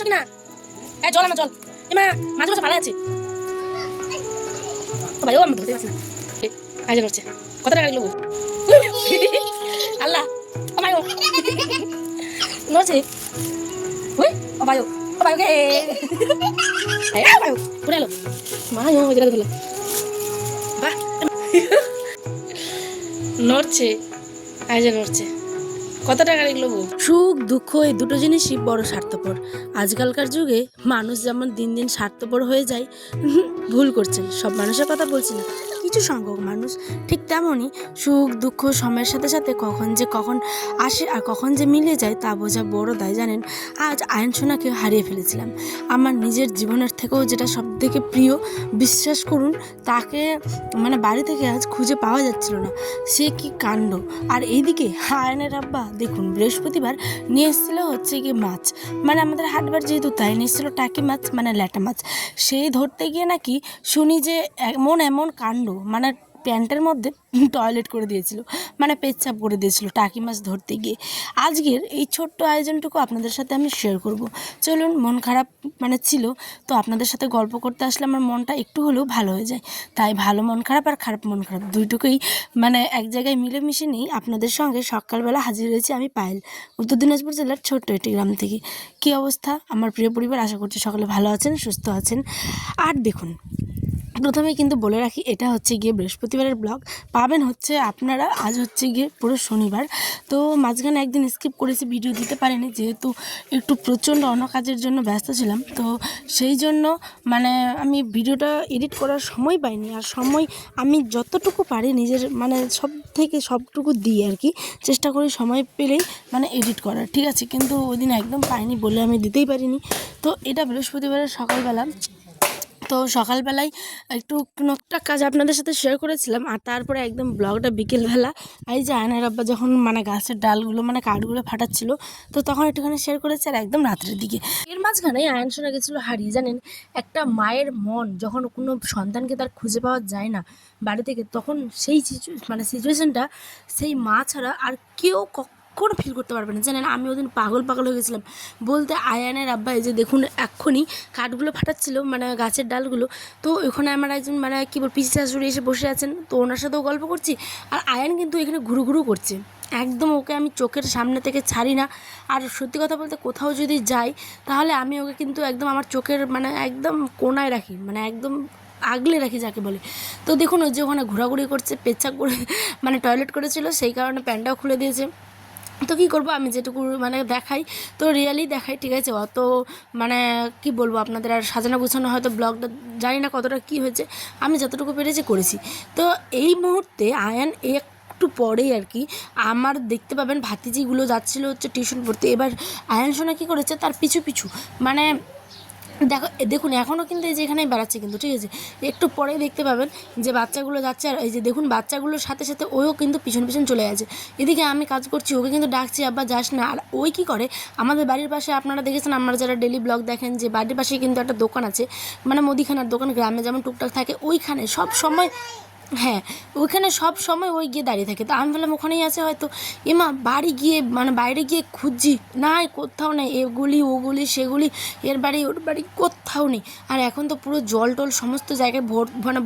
পাচ্ছ কিনা? জল আনো জল। এমা মাঝে মাঝে পালা আছে। ও ভাই ও আমি ধরতে পারছি না। আজ করছে কত টাকা লাগলো? আল্লাহ ও ভাই ও নড়ছে। ওই ও ভাই ও ভাই ওকে ভাই পড়ে এলো মা ও জায়গা ধরলো বাহ নড়ছে আজ নড়ছে। কত টাকা লাগলো? সুখ দুঃখ এই দুটো জিনিসই বড় স্বার্থপর। আজকালকার যুগে মানুষ যেমন দিন দিন স্বার্থপর হয়ে যায়, ভুল করছেন, সব মানুষের কথা বলছি না, কিছু সংখ্যক মানুষ ঠিক তেমনই সুখ দুঃখ সময়ের সাথে সাথে কখন আসে আর কখন যে মিলে যায় তা বোঝা বড় দায়। জানেন, আজ আয়ন সোনাকে হারিয়ে ফেলেছিলাম, আমার নিজের জীবনের থেকেও যেটা সব থেকে প্রিয়। বিশ্বাস করুন, তাকে মানে বাড়ি থেকে আজ খুঁজে পাওয়া যাচ্ছিল না। সে কি কাণ্ড! আর এইদিকে আয়নের আব্বা দেখুন বৃহস্পতিবার নিয়ে এসেছিল হচ্ছে কি মাছ, মানে আমাদের হাটবার যেহেতু তাই নিয়ে এসেছিলো টাকি মাছ মানে ল্যাটা মাছ। সেই ধরতে গিয়ে নাকি শুনি যে এমন কাণ্ড, মানে প্যান্টের মধ্যে টয়লেট করে দিয়েছিল, মানে পেচ্ছাপ করে দিয়েছিল টাকি মাছ ধরতে গিয়ে। আজকের এই ছোট্ট আয়োজনটুকু আপনাদের সাথে আমি শেয়ার করব। চলুন, মন খারাপ মানে ছিল, তো আপনাদের সাথে গল্প করতে আসলে আমার মনটা একটু হলেও ভালো হয়ে যায়। তাই ভালো মন খারাপ আর খারাপ মন খারাপ দুইটুকুই মানে এক জায়গায় মিলেমিশে নিই আপনাদের সঙ্গে সকালবেলা হাজির হয়েছি আমি পায়েল, উত্তর দিনাজপুর জেলার ছোট্ট একটি গ্রাম থেকে। কী অবস্থা আমার প্রিয় পরিবার? আশা করছি সকলে ভালো আছেন, সুস্থ আছেন। আর দেখুন, প্রথমেই কিন্তু বলে রাখি, এটা হচ্ছে গিয়ে বৃহস্পতিবারের ব্লগ, পাবেন হচ্ছে আপনারা আজ হচ্ছে গিয়ে পুরো শনিবার। তো মাঝখানে একদিন স্কিপ করেছি, ভিডিও দিতে পারিনি, যেহেতু একটু প্রচণ্ড অন্য কাজের জন্য ব্যস্ত ছিলাম। তো সেই জন্য মানে আমি ভিডিওটা এডিট করার সময় পাইনি। আর সময় আমি যতটুকু পারি নিজের মানে সবটুকু দিই আর কি, চেষ্টা করি সময় পেলেই মানে এডিট করার, ঠিক আছে। কিন্তু ওই দিন একদম পাইনি বলে আমি দিতেই পারিনি। তো এটা বৃহস্পতিবারের সকালবেলা, তো সকালবেলায় একটু একটা কাজ আপনাদের সাথে শেয়ার করেছিলাম। আর তারপরে একদম ব্লগটা বিকেলবেলা, এই যে আয়নের আব্বা যখন মানে গাছের ডালগুলো মানে কাঠগুলো ফাটাচ্ছিল, তো তখন একটুখানি শেয়ার করেছে। আর একদম রাত্রের দিকে এর মাঝখানে আয়ন শোনা গেছিলো হারিয়ে। জানেন, একটা মায়ের মন যখন কোনো সন্তানকে তার খুঁজে পাওয়া যায় না বাড়ি থেকে, তখন সেই সিচুয়েশনটা সেই মা ছাড়া আর কেউ কোনো ফিল করতে পারবে না। জানেন, আমি ওদিন পাগল হয়ে গেছিলাম বলতে। আয়ানের আব্বা এই যে দেখুন এক্ষুনি কাঠগুলো ফাটাচ্ছিল মানে গাছের ডালগুলো, তো ওখানে আমার একজন মানে কী বল পিসি শাশুড়ি এসে বসে আছেন, তো ওনার সাথেও গল্প করছি। আর আয়ান কিন্তু এখানে ঘুরু করছে একদম, ওকে আমি চোখের সামনে থেকে ছাড়ি না। আর সত্যি কথা বলতে কোথাও যদি যাই তাহলে আমি ওকে কিন্তু একদম আমার চোখের মানে একদম কোনায় রাখি, মানে একদম আগলে রাখি যাকে বলে। তো দেখুন ওই যে ওখানে ঘোরাঘুরি করছে, পেচ্ছাপ করে মানে টয়লেট করেছিল, সেই কারণে প্যান্টটাও খুলে দিয়েছে। তো কী করবো, আমি যেটুকু মানে দেখাই তো রিয়েলি দেখাই, ঠিক আছে। অত মানে কি বলবো আপনাদের, আর সাজানো গুছানো হয়তো ব্লগটা জানি না কতটা কী হয়েছে, আমি যতটুকু পেরেছি করেছি। তো এই মুহূর্তে আয়ান একটু পরেই আর কি আমার দেখতে পাবেন ভাতিজিগুলো যাচ্ছিলো হচ্ছে টিউশন পড়তে। এবার আয়ান সোনা কী করেছে, তার পিছু মানে দেখুন এখনও কিন্তু এই যে এখানেই বেড়াচ্ছে কিন্তু, ঠিক আছে। একটু পরেই দেখতে পাবেন যে বাচ্চাগুলো যাচ্ছে, আর এই যে দেখুন বাচ্চাগুলোর সাথে সাথে ওও কিন্তু পিছন চলে গেছে। এদিকে আমি কাজ করছি, ওকে কিন্তু ডাকছি আব্বা যাস না। আর ওই কী করে, আমাদের বাড়ির পাশে আপনারা দেখেছেন, আপনারা যারা ডেলি ব্লগ দেখেন, যে বাড়ির পাশে কিন্তু একটা দোকান আছে, মানে মুদিখানার দোকান, গ্রামে যেমন টুকটাক থাকে, ওইখানে সব সময়, হ্যাঁ ওইখানে সব সময় ওই গিয়ে দাঁড়িয়ে থাকে। তো আমি বললাম ওখানেই আছে হয়তো। এমা বাড়ি গিয়ে মানে বাইরে গিয়ে খুঁজছি, নাই কোথাও নেই, এগুলি ওগুলি সেগুলি, এর বাড়ি ওর বাড়ি কোথাও নেই। আর এখন তো পুরো জল টল সমস্ত জায়গায়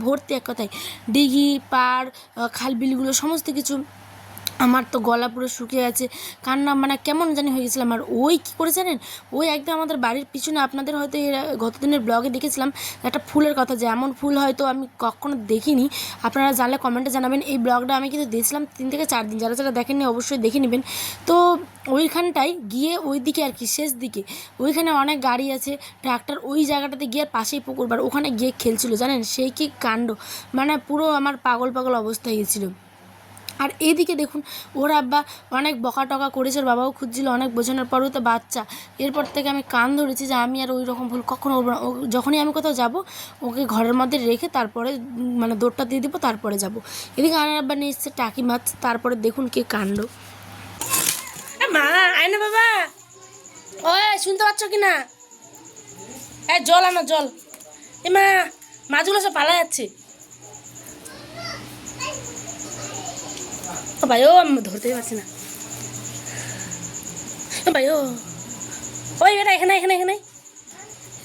ভর্তি, এক কথায় দিঘি পাড় খাল বিলগুলো সমস্ত কিছু। আমার তো গলা পুরো শুকিয়ে গেছে, কান্না মানে কেমন জানি হয়ে গেছিলাম। আর ওই কী করে জানেন, ওই একদম আমাদের বাড়ির পিছনে, আপনাদের হয়তো এর গতদিনের ব্লগে দেখেছিলাম একটা ফুলের কথা, যে এমন ফুল হয়তো আমি কখনো দেখিনি। আপনারা জানলে কমেন্টে জানাবেন। এই ব্লগটা আমি কিন্তু দিয়েছিলাম 3 থেকে 4 দিন, যারা দেখেননি অবশ্যই দেখে নেবেন। তো ওইখানটায় গিয়ে ওই দিকে আর কি শেষ দিকে ওইখানে অনেক গাড়ি আছে, ট্রাক্টর, ওই জায়গাটাতে গিয়ে পাশেই পুকুর বার, ওখানে গিয়ে খেলছিল। জানেন সেই কি কাণ্ড, মানে পুরো আমার পাগল অবস্থা হয়ে গেছিলো। আর এদিকে দেখুন ওর আব্বা অনেক বকা টকা করেছে, ওর বাবাও খুঁজছিল, অনেক বোঝানোর পরেও তো বাচ্চা। এরপর থেকে আমি কান ধরেছি যে আমি আর ওই রকম ভুল কখনো করবো না। যখনই আমি কোথাও যাব ওকে ঘরের মধ্যে রেখে তারপরে মানে দৌড়টা দিয়ে দেবো, তারপরে যাব। এদিকে আমার আব্বা নিয়ে এসছে টাকি মাছ, তারপরে দেখুন কি কাণ্ড। মা আয় না বাবা, ওই শুনতে পাচ্ছ কি না? জল আনো জল। মা মাছগুলো সব পালা যাচ্ছে। ভাই ও আমি ধরতেই পারছি না ভাই ও, ওই এটা এখানে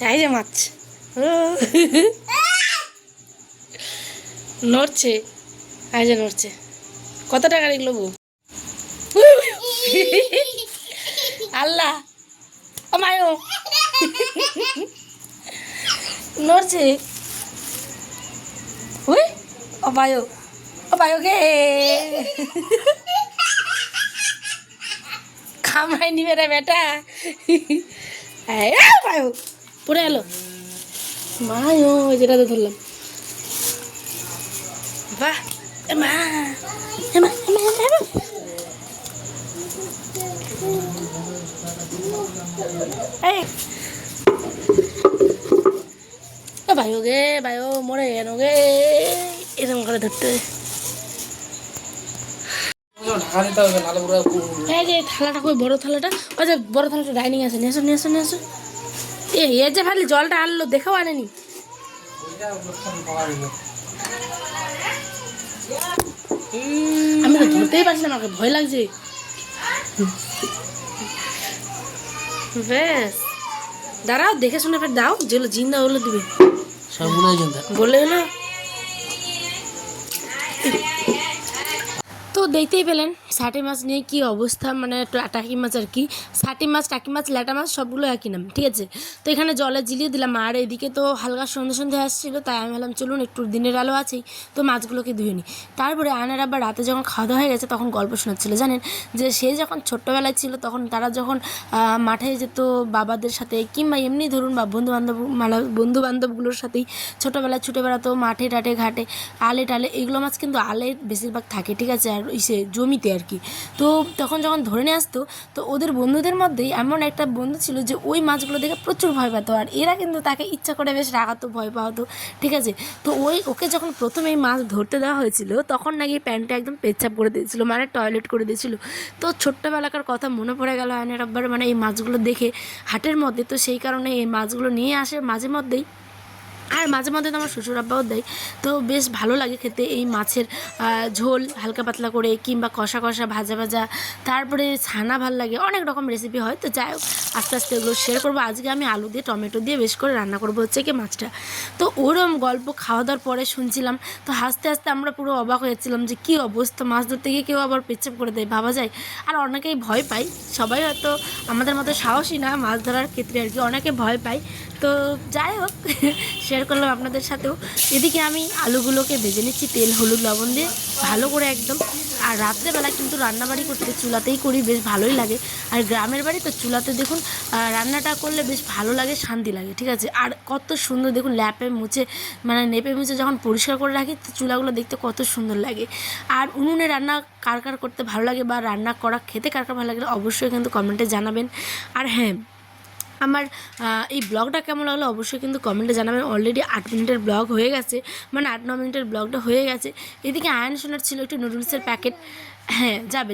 এই যে মাছ ও নড়ছে, এই যে নড়ছে। কত টাকা এগুলো বউ? আল্লাহ ও মায়ো নড়ছে। ওই ও বায়ো গে খামাই নিবে রে বেটা। বায়ো পড়ে এলো মায়ো, যেটা তো ধরলাম। বাহ মা বায়ো গে বায়ো মরে গেল গে, এরকম করে ধরতে। এই যে থালাটা কই, বড় থালাটা, ওই যে বড় থালাটা ডাইনিং আছে, নিয়ে আসো নিয়ে আসো নিয়ে আসো। এ যে ভালো জলটা আনলো, দেখাও আনেনি। আমি তো ধরতেই পারছি না, আমাকে ভয় লাগছে। বেশ দাঁড়াও, দেখে শুনে ফের দাও, যেগুলো জিন্দা ওগুলো দিবে, সবগুলো জিন্দা বলে হলো। তো দেখতেই পেলেন সাটি মাছ নিয়ে কি অবস্থা, মানে টাকি মাছ আর কি, সাটি মাছ, টাকি মাছ, ল্যাটা মাছ সবগুলো একই নাম, ঠিক আছে। তো এখানে জলে জিলিয়ে দিলাম, আর এদিকে তো হালকা সন্ধ্যে সন্ধ্যে আসছিলো, তাই আমি ভাবলাম চলুন একটু দিনের আলো আছেই, তো মাছগুলোকে ধুয়ে নিই। তারপরে আনার আবার রাতে যখন খাওয়া দাওয়া হয়ে গেছে তখন গল্প শোনাচ্ছিলো, জানেন যে সে যখন ছোট্টবেলায় ছিল তখন তারা যখন মাঠে যেত বাবাদের সাথে, কিংবা এমনি ধরুন বা বন্ধু বান্ধবগুলোর সাথেই ছোটোবেলায় ছুটে বেড়াতো মাঠে টাটে ঘাটে, আলে টালে, এগুলো মাছ কিন্তু আলে বেশিরভাগ থাকে, ঠিক আছে, আর ইসে জমিতে আর কি। তো তখন যখন ধরে নিয়ে আসতো, তো ওদের বন্ধুদের মধ্যেই এমন একটা বন্ধু ছিল যে ওই মাছগুলো দেখে প্রচুর ভয় পেতো, আর এরা কিন্তু তাকে ইচ্ছা করে বেশ রাগাতো, ভয় পাওয়াতো, ঠিক আছে। তো ওকে যখন প্রথমে এই মাছ ধরতে দেওয়া হয়েছিল তখন নাকি প্যান্টটা একদম পেচ্ছাপ করে দিয়েছিল, মানে টয়লেট করে দিয়েছিল। তো ছোট্টবেলাকার কথা মনে পড়ে গেল আয়নের আব্বার, মানে এই মাছগুলো দেখে হাটের মধ্যে, তো সেই কারণে এই মাছগুলো নিয়ে আসে মাঝে মধ্যেই। আর মাঝে মধ্যে তো আমার শ্বশুর আব্বাও দেয়, তো বেশ ভালো লাগে খেতে এই মাছের ঝোল হালকা পাতলা করে, কিংবা কষা কষা, ভাজা ভাজা, তারপরে ছানা ভাল লাগে, অনেক রকম রেসিপি হয়। তো যাই হোক আস্তে আস্তে এগুলো শেয়ার করবো। আজকে আমি আলু দিয়ে টমেটো দিয়ে বেশ করে রান্না করবো হচ্ছে কি মাছটা। তো ওরম গল্প খাওয়া দাওয়ার পরে শুনছিলাম, তো হাসতে হাসতে আমরা পুরো অবাক হয়েছিলাম যে কী অবস্থা, মাছ ধরতে গিয়ে কেউ আবার পেচ্ছাপ করে দেয়, ভাবা যায়। আর অনেকেই ভয় পায়, সবাই হয়তো আমাদের মতো সাহসী না মাছ ধরার ক্ষেত্রে আর কি, অনেকে ভয় পায়। তো যাই হোক শেয়ার করলাম আপনাদের সাথেও। এদিকে আমি আলুগুলোকে ভেজে নিচ্ছি তেল হলুদ লবণ দিয়ে ভালো করে একদম। আর রাত্রেবেলা কিন্তু রান্নাবাড়ি করতে চুলাতেই করি, বেশ ভালোই লাগে। আর গ্রামের বাড়ি তো চুলাতে দেখুন রান্নাটা করলে বেশ ভালো লাগে, শান্তি লাগে, ঠিক আছে। আর কত সুন্দর দেখুন ল্যাপে মুছে, মানে নেপে মুছে যখন পরিষ্কার করে রাখি, তো চুলাগুলো দেখতে কত সুন্দর লাগে। আর উনুনে রান্না কার কার করতে ভালো লাগে, বা রান্না করা খেতে কার কার ভালো লাগে অবশ্যই কিন্তু কমেন্টে জানাবেন। আর হ্যাঁ, আমার এই ব্লগটা কেমন লাগলো অবশ্যই কিন্তু কমেন্টে জানাবেন। অলরেডি 8 মিনিটের ব্লগ হয়ে গেছে, মানে 8-9 মিনিটের ব্লগটা হয়ে গেছে। এদিকে আয়ন শোনার ছিল একটু নুডলসের প্যাকেট, হ্যাঁ যাবে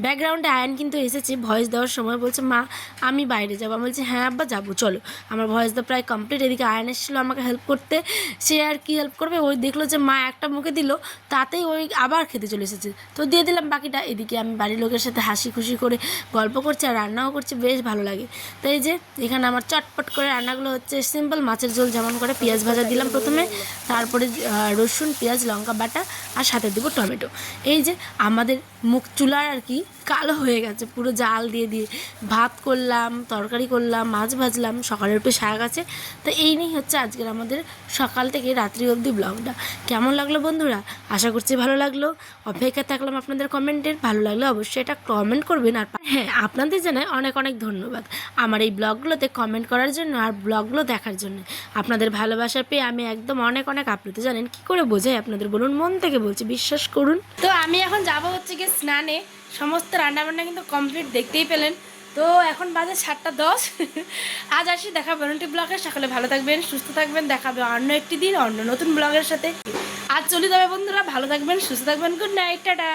ব্যাকগ্রাউন্ডে আয়ন কিন্তু এসেছে ভয়েস দেওয়ার সময়, বলছে মা আমি বাইরে যাবো। আমি বলছি হ্যাঁ আব্বা যাবো চলো। আমার ভয়েস দেওয়া প্রায় কমপ্লিট। এদিকে আয়ন এসেছিলো আমাকে হেল্প করতে, সে আর কি হেল্প করবে, ওই দেখলো যে মা একটা মুখে দিল, তাতেই ওই আবার খেতে চলে এসেছে, তো দিয়ে দিলাম বাকিটা। এদিকে আমি বাড়ির লোকের সাথে হাসি খুশি করে গল্প করছি আর রান্নাও করছি, বেশ ভালো লাগে। তো এই যে এখানে আমার চটপট করে রান্নাগুলো হচ্ছে সিম্পল মাছের ঝোল, যেমন করে পেঁয়াজ ভাজা দিলাম প্রথমে, তারপরে রসুন পেঁয়াজ লঙ্কা বাটা, আর সাথে দেবো টমেটো। এই যে আমাদের মুখ চুলার আর কি কালো হয়ে গেছে পুরো জাল দিয়ে দিয়ে, ভাত করলাম, তরকারি করলাম, মাছ ভাজলাম, সকালের একটু শাক আছে। তো এই নিয়েই হচ্ছে আজকের আমাদের সকাল থেকে রাত্রি অবধি ব্লগটা। কেমন লাগলো বন্ধুরা, আশা করছি ভালো লাগলো। অপেক্ষা থাকলাম আপনাদের কমেন্টের, ভালো লাগলে অবশ্যই এটা কমেন্ট করবেন। আর হ্যাঁ, আপনাদের জানাই অনেক অনেক ধন্যবাদ আমার এই ব্লগগুলোতে কমেন্ট করার জন্য আর ব্লগগুলো দেখার জন্য। আপনাদের ভালোবাসা পেয়ে আমি একদম অনেক অনেক আপ্লুত, জানেন কী করে বোঝাই আপনাদের বলুন, মন থেকে বলছি, বিশ্বাস করুন। তো আমি এখন যাবো হচ্ছে কি স্নানে, সমস্ত রান্নাবান্না কিন্তু কমপ্লিট, দেখতেই পেলেন। তো এখন বাজে 7:10। আজ আসি, দেখা বেরোন্টি ব্লগে। সকলে ভালো থাকবেন, সুস্থ থাকবেন, দেখাবে অন্য একটি দিন অন্য নতুন ব্লগের সাথে। আজ চলে যাবে বন্ধুরা, ভালো থাকবেন, সুস্থ থাকবেন, গুড নাইট, টাটা।